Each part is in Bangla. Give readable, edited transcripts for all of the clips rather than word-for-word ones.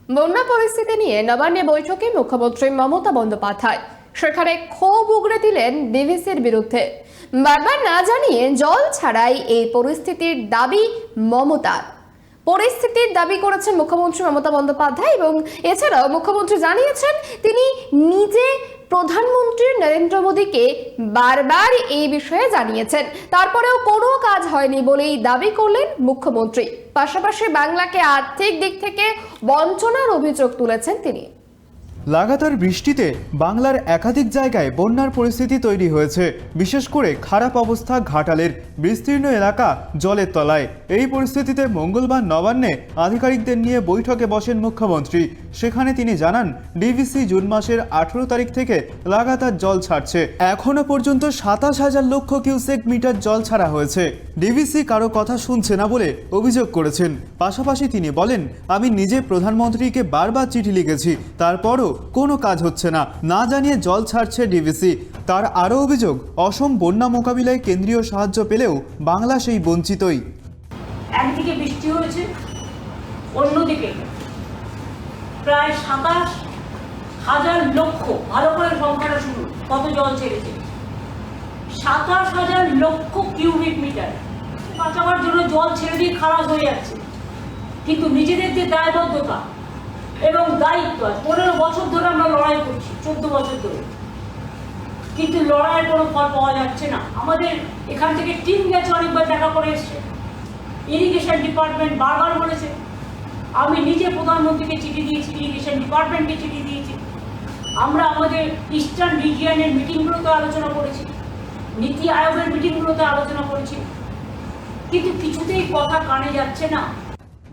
বন্যা পরিস্থিতি নিয়ে নবান্নে বৈঠকে মুখ্যমন্ত্রী মমতা বন্দ্যোপাধ্যায় সেখানে ক্ষোভ উগরে দিলেন ডিভিসির বিরুদ্ধে। বারবার না জানিয়ে জল ছাড়াই এই পরিস্থিতির দাবি মমতার। পরিস্থিতির দাবি করেছেন মুখ্যমন্ত্রী মমতা বন্দ্যোপাধ্যায় এবং এছাড়াও মুখ্যমন্ত্রী জানিয়েছেন তিনি নিজে প্রধানমন্ত্রী নরেন্দ্র মোদীকে বারবার এই বিষয়ে জানিয়েছেন, তারপরেও কোনো কাজ হয়নি বলেই দাবি করলেন মুখ্যমন্ত্রী। পাশাপাশি বাংলাকে আর্থিক দিক থেকে বঞ্চনার অভিযোগ তুলেছেন তিনি। লাগাতার বৃষ্টিতে বাংলার একাধিক জায়গায় বন্যার পরিস্থিতি তৈরি হয়েছে। বিশেষ করে খারাপ অবস্থা ঘাটালের বিস্তীর্ণ এলাকা জলের তলায়। এই পরিস্থিতিতে মঙ্গলবার নবান্নে আধিকারিকদের নিয়ে বৈঠকে বসেন মুখ্যমন্ত্রী। সেখানে তিনি জানান, ডিভিসি জুন মাসের 18 তারিখ থেকে লাগাতার জল ছাড়ছে। এখনো পর্যন্ত 27,000 লক্ষ কিউসেক মিটার জল ছাড়া হয়েছে। ডিভিসি কারো কথা শুনছে না বলে অভিযোগ করেছেন। পাশাপাশি তিনি বলেন, আমি নিজে প্রধানমন্ত্রীকে বারবার চিঠি লিখেছি, তারপরও কোনো কাজ হচ্ছে না, না জানিয়ে জল ছাড়ছে ডিভিসি। তার আরও অভিযোগ, অসম বন্যা মোকাবিলায় কেন্দ্রীয় সাহায্য পেলেও বাংলা সেই বঞ্চিতই। একদিকে বৃষ্টি হয়েছে, অন্যদিকে প্রায় 27,000 লক্ষ, ভালো করে সংখ্যাটা শুনুন কত জল ছেড়েছে, 27,000 লক্ষ কিউবিক মিটার। বাঁচাবার জন্য জল ছেড়ে দিয়ে খারাপ হয়ে যাচ্ছে, কিন্তু নিজেদের যে দায়বদ্ধতা এবং দায়িত্ব, 15 বছর ধরে আমরা লড়াই করছি, 14 বছর ধরে, কিন্তু লড়াইয়ের কোনো ফল পাওয়া যাচ্ছে না। আমাদের এখান থেকে টিম গেছে, অনেকবার দেখা করে এসছে, ইরিগেশন ডিপার্টমেন্ট বারবার বলেছে, আমি নিজে প্রধানমন্ত্রীকে চিঠি দিয়েছি, ইরিগেশন ডিপার্টমেন্টকে চিঠি দিয়েছি, আমরা আমাদের ইস্টার্ন রিজিয়নের মিটিংগুলোতে আলোচনা করেছি, নীতি আয়োগের মিটিংগুলোতে আলোচনা করেছি, কিন্তু কিছুতেই কথা কানে যাচ্ছে না।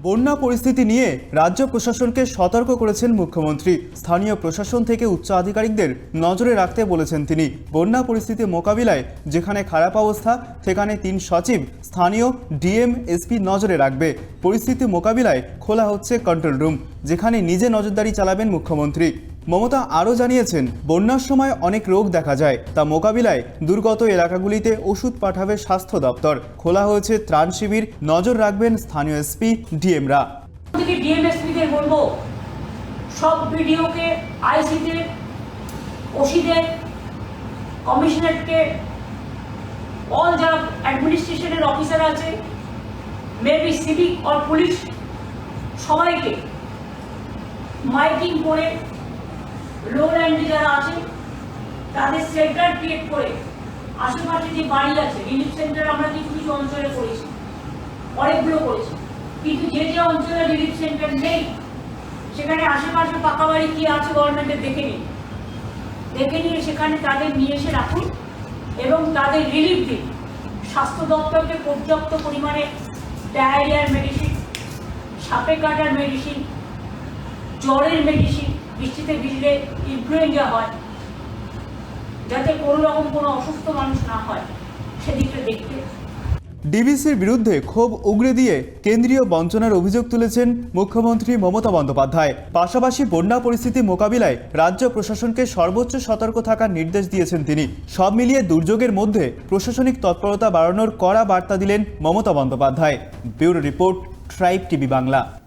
বন্যা পরিস্থিতি নিয়ে রাজ্য প্রশাসনকে সতর্ক করেছেন মুখ্যমন্ত্রী। স্থানীয় প্রশাসন থেকে উচ্চ আধিকারিকদের নজরে রাখতে বলেছেন তিনি। বন্যা পরিস্থিতি মোকাবিলায় যেখানে খারাপ অবস্থা, সেখানে 3 সচিব স্থানীয় ডিএম এসপি নজরে রাখবে। পরিস্থিতি মোকাবিলায় খোলা হচ্ছে কন্ট্রোল রুম, যেখানে নিজে নজরদারি চালাবেন মুখ্যমন্ত্রী। মমতা আরও জানিয়েছেন, বন্যার সময় অনেক রোগ দেখা যায়, তা মোকাবিলায় দুর্গত এলাকাগুলিতে ওষুধ পাঠাবে স্বাস্থ্য দপ্তর। খোলা হয়েছে ত্রাণ শিবির, নজর রাখবেন স্থানীয় এসপি ডিএমরা। ডিএমএসপিদের বলবো, সব বিডিওকে, আইসিদের, ওসিদের, কমিশনারকে, অল যারা অ্যাডমিনিস্ট্রেশনের অফিসার আছে, মেবি সিভিক আর পুলিশ, সবাইকে মাইকিং করে লোল্যান্ডে যারা আছে তাদের সেন্টার ক্রিয়েট করে আশেপাশে যে বাড়ি আছে, রিলিফ সেন্টার আমরা কিছু কিছু অঞ্চলে করেছি, অনেকগুলো করেছি, কিন্তু যে যে অঞ্চলে রিলিফ সেন্টার নেই সেখানে আশেপাশে পাকা বাড়ি কি আছে গভর্নমেন্টের দেখে নিয়ে সেখানে তাদের নিয়ে এসে রাখুন এবং তাদের রিলিফ দিন। স্বাস্থ্য দপ্তরকে পর্যাপ্ত পরিমাণে ডায়রিয়ার মেডিসিন, সাপে কাটার মেডিসিন, জ্বরের মেডিসিন, বৃষ্টিতে ভিজলে ইনফ্লুয়েঞ্জা হয়, যাতে কোনো রকম কোনো অসুস্থ মানুষ না হয় সেদিকটা দেখতে। ডিভিসির বিরুদ্ধে ক্ষোভ উগরে দিয়ে কেন্দ্রীয় বঞ্চনার অভিযোগ তুলেছেন মুখ্যমন্ত্রী মমতা বন্দ্যোপাধ্যায়। পাশাপাশি বন্যা পরিস্থিতি মোকাবিলায় রাজ্য প্রশাসনকে সর্বোচ্চ সতর্ক থাকার নির্দেশ দিয়েছেন তিনি। সব মিলিয়ে দুর্যোগের মধ্যে প্রশাসনিক তৎপরতা বাড়ানোর কড়া বার্তা দিলেন Mamata Bandyopadhyay. Bureau report, tribe TV Bangla.